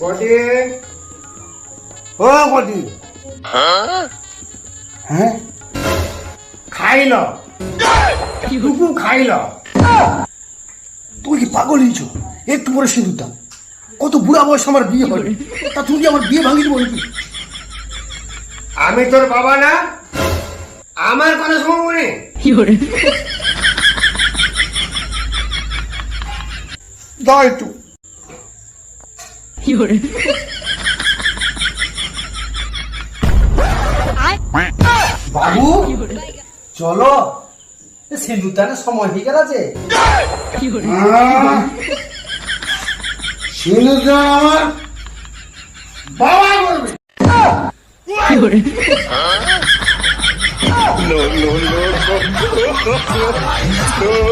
কটি ও কটি হ্যাঁ খাইল টুকু খাইল। তুমি কি পাগল হয়েছ? একটু পরে সিঁদুর দাও। কত বুড়া বয়স আমার বিয়ে হবে, তা তুমি কি আমার বিয়ে ভাঙি দেবো নাকি? আমি তোর বাবা না, আমার কথা শুনবো নি। দাও একটু। বাবু চলো, সিঁদুর দানের সময় হয়ে গেল যে। সিঁদুর দান আমার বাবা করবে। No, no, no, no.